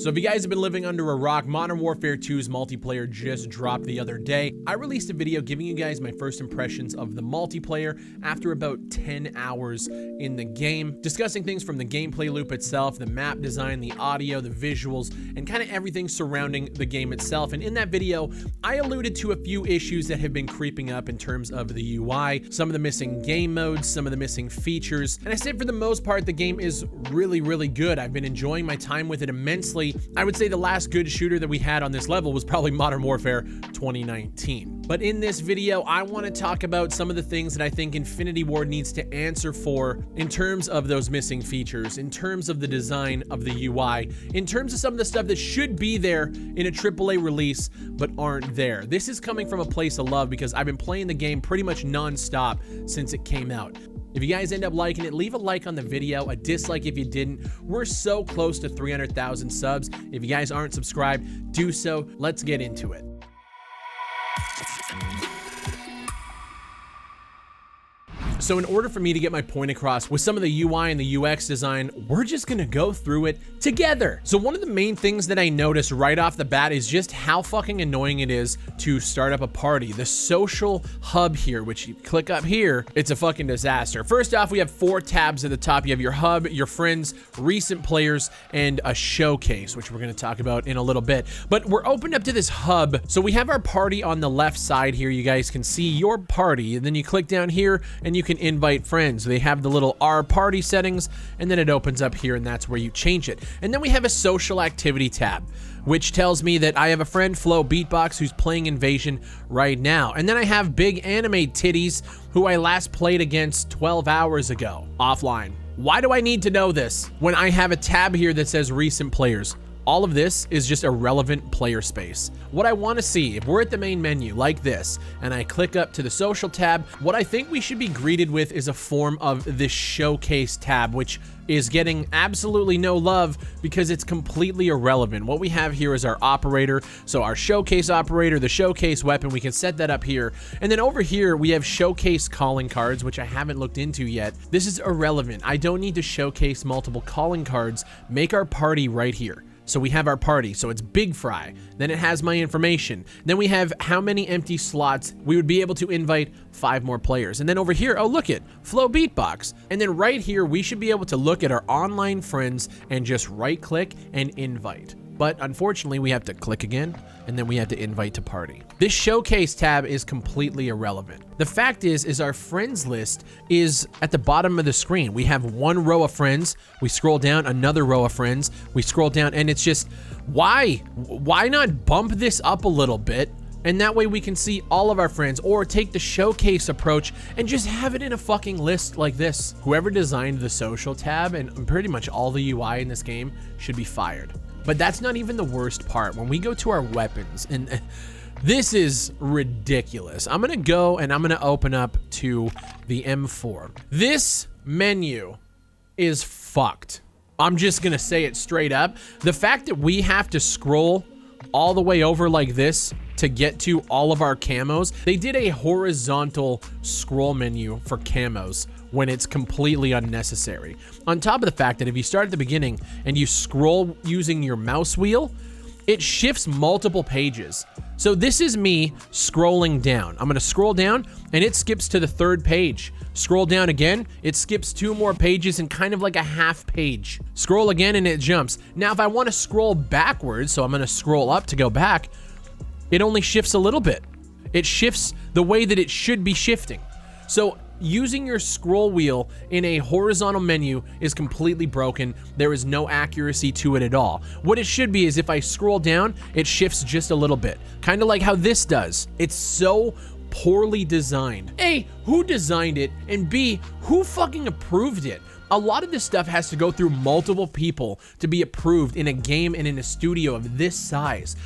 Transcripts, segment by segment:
So if you guys have been living under a rock, Modern Warfare 2's multiplayer just dropped the other day. I released a video giving you guys my first impressions of the multiplayer after about 10 hours in the game, discussing things from the gameplay loop itself, the map design, the audio, the visuals, and kind of everything surrounding the game itself. And in that video, I alluded to a few issues that have been creeping up in terms of the UI, some of the missing game modes, some of the missing features. And I said for the most part, the game is really, really good. I've been enjoying my time with it immensely. I would say the last good shooter that we had on this level was probably Modern Warfare 2019. But in this video, I want to talk about some of the things that I think Infinity Ward needs to answer for in terms of those missing features, in terms of the design of the UI, in terms of some of the stuff that should be there in a AAA release but aren't there. This is coming from a place of love because I've been playing the game pretty much non-stop since it came out. If you guys end up liking it, leave a like on the video, a dislike if you didn't. We're so close to 300,000 subs. If you guys aren't subscribed, do so. Let's get into it. So in order for me to get my point across with some of the UI and the UX design, we're just gonna go through it together. So one of the main things that I noticed right off the bat is just how fucking annoying it is to start up a party. The social hub here, which you click up here, it's a fucking disaster. First off, we have 4 tabs at the top. You have your hub, your friends, recent players, and a showcase, which we're gonna talk about in a little bit. But we're opened up to this hub. So we have our party on the left side here. You guys can see your party, and then you click down here and you can invite friends. They have the little R party settings, and then it opens up here, and that's where you change it. And then we have a social activity tab, which tells me that I have a friend, Flo Beatbox, who's playing Invasion right now. And then I have Big Anime Titties, who I last played against 12 hours ago, offline. Why do I need to know this when I have a tab here that says recent players? All of this is just irrelevant player space. What I want to see, if we're at the main menu like this, and I click up to the social tab, what I think we should be greeted with is a form of this showcase tab, which is getting absolutely no love because it's completely irrelevant. What we have here is our operator. So our showcase operator, the showcase weapon, we can set that up here. And then over here, we have showcase calling cards, which I haven't looked into yet. This is irrelevant. I don't need to showcase multiple calling cards. Make our party right here. So we have our party, so it's Big Fry. Then it has my information. Then we have how many empty slots we would be able to invite 5 more players. And then over here, oh look it, Flo Beatbox. And then right here, we should be able to look at our online friends and just right click and invite. But unfortunately, we have to click again, and then we have to invite to party. This showcase tab is completely irrelevant. The fact is our friends list is at the bottom of the screen. We have 1 row of friends. We scroll down, another row of friends. We scroll down, and it's just, why not bump this up a little bit? And that way we can see all of our friends, or take the showcase approach and just have it in a fucking list like this. Whoever designed the social tab and pretty much all the UI in this game should be fired. But that's not even the worst part. When we go to our weapons, and this is ridiculous. I'm gonna go and I'm gonna open up to the M4. This menu is fucked. I'm just gonna say it straight up. The fact that we have to scroll all the way over like this to get to all of our camos. They did a horizontal scroll menu for camos when it's completely unnecessary. On top of the fact that if you start at the beginning and you scroll using your mouse wheel, it shifts multiple pages. So this is me scrolling down. I'm gonna scroll down and it skips to the 3rd page. Scroll down again, it skips 2 more pages and kind of like a half page. Scroll again and it jumps. Now, if I wanna scroll backwards, so I'm gonna scroll up to go back, it only shifts a little bit. It shifts the way that it should be shifting. So using your scroll wheel in a horizontal menu is completely broken. There is no accuracy to it at all. What it should be is if I scroll down, it shifts just a little bit. Kind of like how this does. It's so poorly designed. A, who designed it? And B, who fucking approved it? A lot of this stuff has to go through multiple people to be approved in a game and in a studio of this size.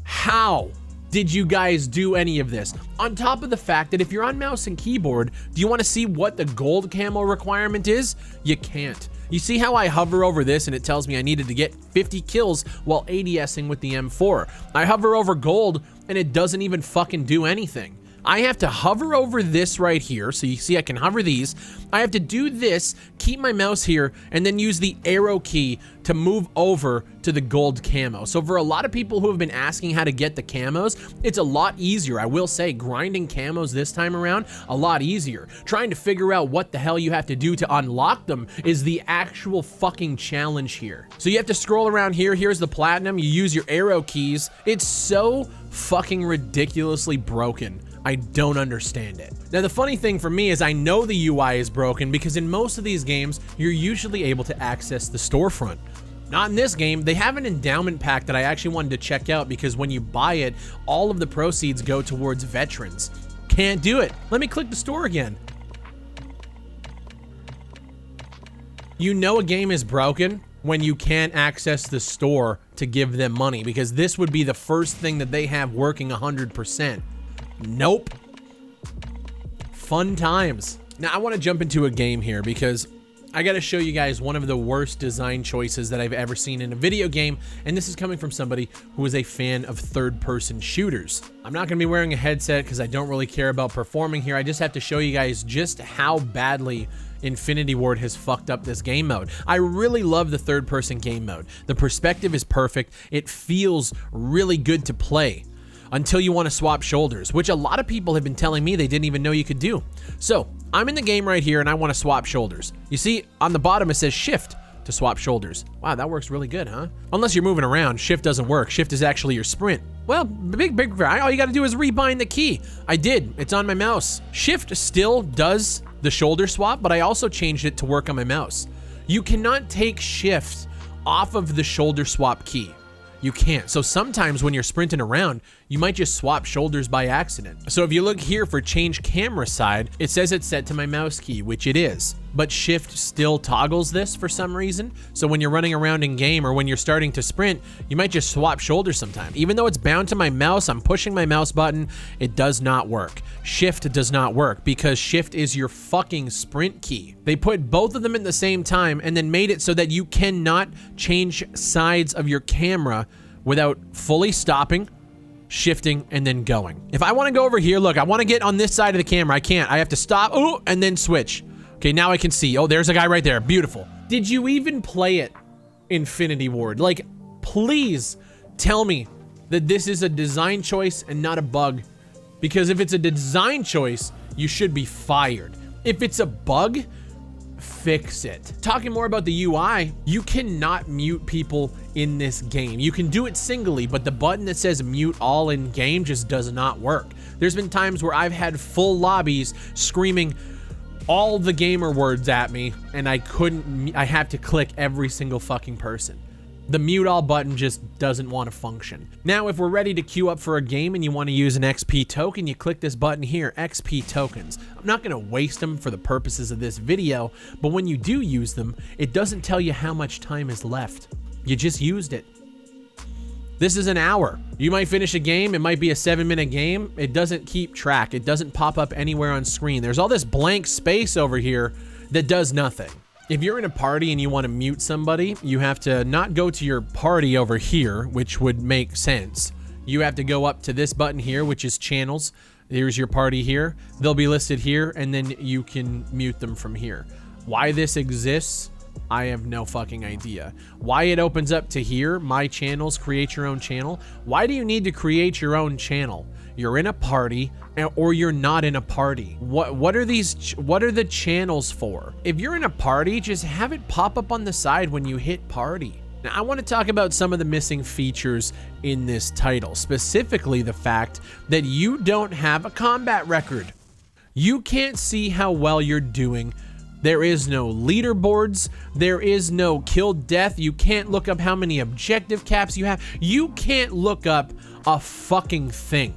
How did you guys do any of this? On top of the fact that if you're on mouse and keyboard, do you want to see what the gold camo requirement is? You can't. You see how I hover over this and it tells me I needed to get 50 kills while ADSing with the M4. I hover over gold and it doesn't even fucking do anything. I have to hover over this right here. So you see I can hover these. I have to do this, keep my mouse here, and then use the arrow key to move over to the gold camo. So for a lot of people who have been asking how to get the camos, it's a lot easier. I will say grinding camos this time around, a lot easier. Trying to figure out what the hell you have to do to unlock them is the actual fucking challenge here. So you have to scroll around here. Here's the platinum. You use your arrow keys. It's so fucking ridiculously broken. I don't understand it. Now, the funny thing for me is I know the UI is broken because in most of these games, you're usually able to access the storefront. Not in this game. They have an endowment pack that I actually wanted to check out because when you buy it, all of the proceeds go towards veterans. Can't do it. Let me click the store again. You know a game is broken when you can't access the store to give them money, because this would be the first thing that they have working 100%. Nope. Fun times. Now I want to jump into a game here because I got to show you guys one of the worst design choices that I've ever seen in a video game, and this is coming from somebody who is a fan of third-person shooters. I'm not going to be wearing a headset because I don't really care about performing here. I just have to show you guys just how badly Infinity Ward has fucked up this game mode. I really love the third-person game mode. The perspective is perfect. It feels really good to play until you want to swap shoulders, which a lot of people have been telling me they didn't even know you could do. So I'm in the game right here and I want to swap shoulders. You see on the bottom it says shift to swap shoulders. Wow, that works really good, huh? Unless you're moving around, shift doesn't work. Shift is actually your sprint. Well, big, all you gotta do is rebind the key. I did, it's on my mouse. Shift still does the shoulder swap, but I also changed it to work on my mouse. You cannot take shift off of the shoulder swap key. You can't. So sometimes when you're sprinting around, you might just swap shoulders by accident. So if you look here for change camera side, it says it's set to my mouse key, which it is, but shift still toggles this for some reason. So when you're running around in game or when you're starting to sprint, you might just swap shoulders sometime. Even though it's bound to my mouse, I'm pushing my mouse button, it does not work. Shift does not work because shift is your fucking sprint key. They put both of them at the same time and then made it so that you cannot change sides of your camera without fully stopping, shifting, and then going. If I want to go over here, look, I want to get on this side of the camera. I can't. I have to stop, ooh, and then switch. Okay, now I can see. Oh, there's a guy right there. Beautiful. Did you even play it, Infinity Ward? Like, please tell me that this is a design choice and not a bug. Because if it's a design choice, you should be fired. If it's a bug, fix it. Talking more about the UI, you cannot mute people in this game. You can do it singly, but the button that says mute all in game just does not work. There's been times where I've had full lobbies screaming all the gamer words at me and I have to click every single fucking person. The mute all button just doesn't want to function. Now, if we're ready to queue up for a game and you want to use an XP token, you click this button here, XP tokens. I'm not going to waste them for the purposes of this video, but when you do use them, it doesn't tell you how much time is left. You just used it. This is an hour. You might finish a game, it might be a 7-minute game. It doesn't keep track. It doesn't pop up anywhere on screen. There's all this blank space over here that does nothing. If you're in a party and you want to mute somebody, you have to not go to your party over here, which would make sense. You have to go up to this button here, which is channels. Here's your party here. They'll be listed here, and then you can mute them from here. Why this exists, I have no fucking idea. Why it opens up to here, my channels, create your own channel. Why do you need to create your own channel? You're in a party or you're not in a party. What are the channels for? If you're in a party, just have it pop up on the side when you hit party. Now, I want to talk about some of the missing features in this title, specifically the fact that you don't have a combat record. You can't see how well you're doing. There is no leaderboards. There is no kill death. You can't look up how many objective caps you have. You can't look up a fucking thing.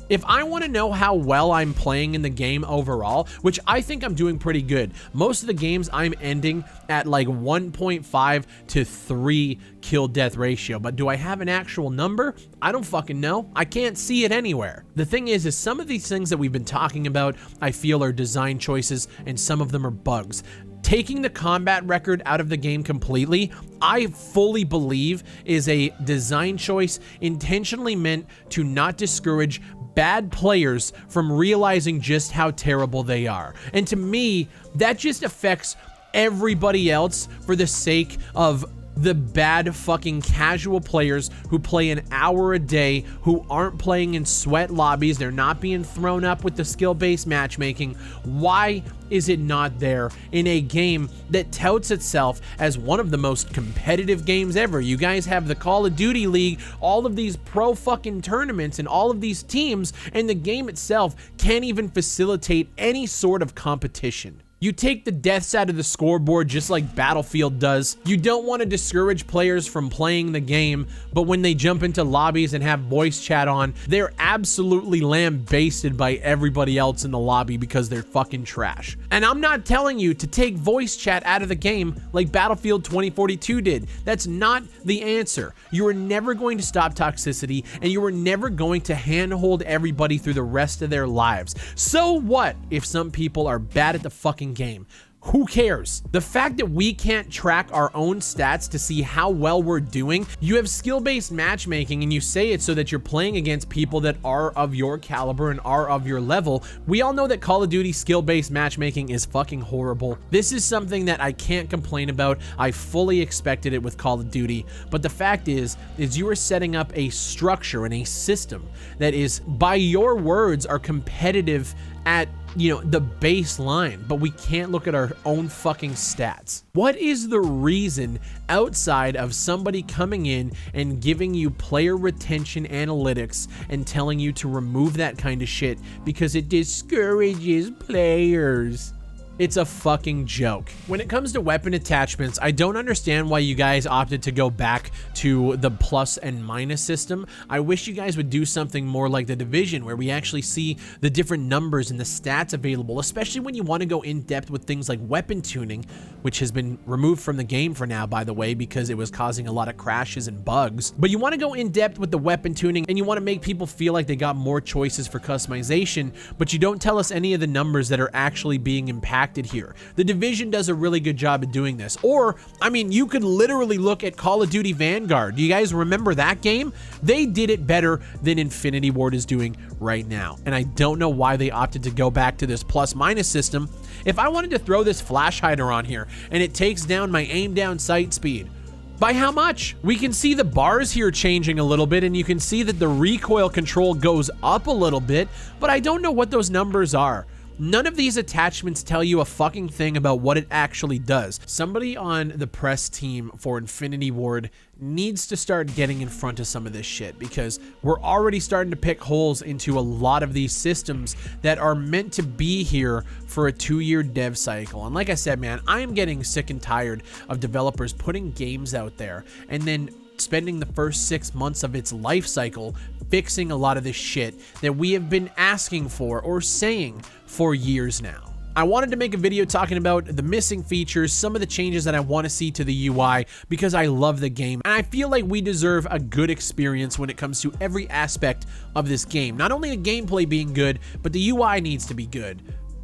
If I want to know how well I'm playing in the game overall, which I think I'm doing pretty good, most of the games I'm ending at like 1.5 to 3 kill death ratio, but do I have an actual number? I don't fucking know. I can't see it anywhere. The thing is some of these things that we've been talking about, I feel are design choices and some of them are bugs. Taking the combat record out of the game completely, I fully believe is a design choice intentionally meant to not discourage bad players from realizing just how terrible they are. And to me, that just affects everybody else for the sake of the bad fucking casual players who play an hour a day, who aren't playing in sweat lobbies. They're not being thrown up with the skill-based matchmaking. Why is it not there in a game that touts itself as one of the most competitive games ever? You guys have the Call of Duty League, all of these pro fucking tournaments and all of these teams, and the game itself can't even facilitate any sort of competition. You take the deaths out of the scoreboard just like Battlefield does. You don't want to discourage players from playing the game, but when they jump into lobbies and have voice chat on, they're absolutely lambasted by everybody else in the lobby because they're fucking trash. And I'm not telling you to take voice chat out of the game like Battlefield 2042 did. That's not the answer. You are never going to stop toxicity, and you are never going to handhold everybody through the rest of their lives. So what if some people are bad at the fucking game? Who cares? The fact that we can't track our own stats to see how well we're doing, you have skill-based matchmaking and you say it so that you're playing against people that are of your caliber and are of your level. We all know that Call of Duty skill-based matchmaking is fucking horrible. This is something that I can't complain about. I fully expected it with Call of Duty, but the fact is you are setting up a structure and a system that is, by your words, are competitive at, you know, the baseline, but we can't look at our own fucking stats. What is the reason outside of somebody coming in and giving you player retention analytics and telling you to remove that kind of shit because it discourages players? It's a fucking joke. When it comes to weapon attachments, I don't understand why you guys opted to go back to the plus and minus system. I wish you guys would do something more like The Division, where we actually see the different numbers and the stats available, especially when you want to go in depth with things like weapon tuning, which has been removed from the game for now, by the way, because it was causing a lot of crashes and bugs. But you want to go in depth with the weapon tuning, and you want to make people feel like they got more choices for customization, but you don't tell us any of the numbers that are actually being impacted here. The Division does a really good job of doing this. Or, I mean, you could literally look at Call of Duty Vanguard. Do you guys remember that game? They did it better than Infinity Ward is doing right now. And I don't know why they opted to go back to this plus minus system. If I wanted to throw this flash hider on here and it takes down my aim down sight speed, by how much? We can see the bars here changing a little bit, and you can see that the recoil control goes up a little bit, but I don't know what those numbers are. None of these attachments tell you a fucking thing about what it actually does. Somebody on the press team for Infinity Ward needs to start getting in front of some of this shit, because we're already starting to pick holes into a lot of these systems that are meant to be here for a 2-year dev cycle. And like I said, man, I am getting sick and tired of developers putting games out there and then spending the first 6 months of its life cycle fixing a lot of this shit that we have been asking for or saying for years now. I wanted to make a video talking about the missing features, some of the changes that I want to see to the UI, because I love the game, and I feel like we deserve a good experience when it comes to every aspect of this game. Not only the gameplay being good, but the UI needs to be good.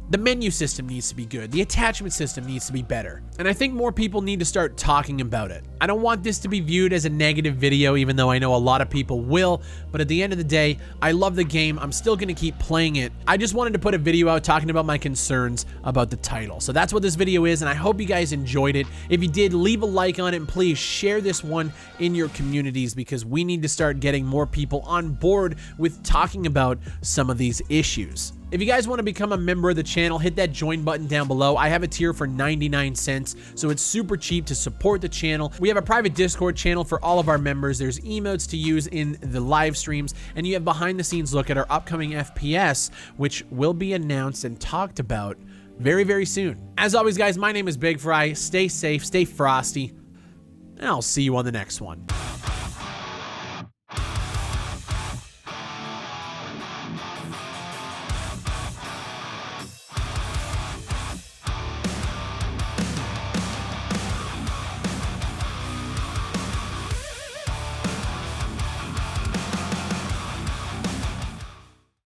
The menu system needs to be good. The attachment system needs to be better. And I think more people need to start talking about it. I don't want this to be viewed as a negative video, even though I know a lot of people will. But at the end of the day, I love the game. I'm still going to keep playing it. I just wanted to put a video out talking about my concerns about the title. So that's what this video is, and I hope you guys enjoyed it. If you did, leave a like on it, and please share this one in your communities, because we need to start getting more people on board with talking about some of these issues. If you guys want to become a member of the channel, hit that join button down below. I have a tier for 99 cents, so it's super cheap to support the channel. We have a private Discord channel for all of our members. There's emotes to use in the live streams, and you have behind the scenes look at our upcoming FPS, which will be announced and talked about very, very soon. As always, guys, my name is Big Fry. Stay safe, stay frosty, and I'll see you on the next one.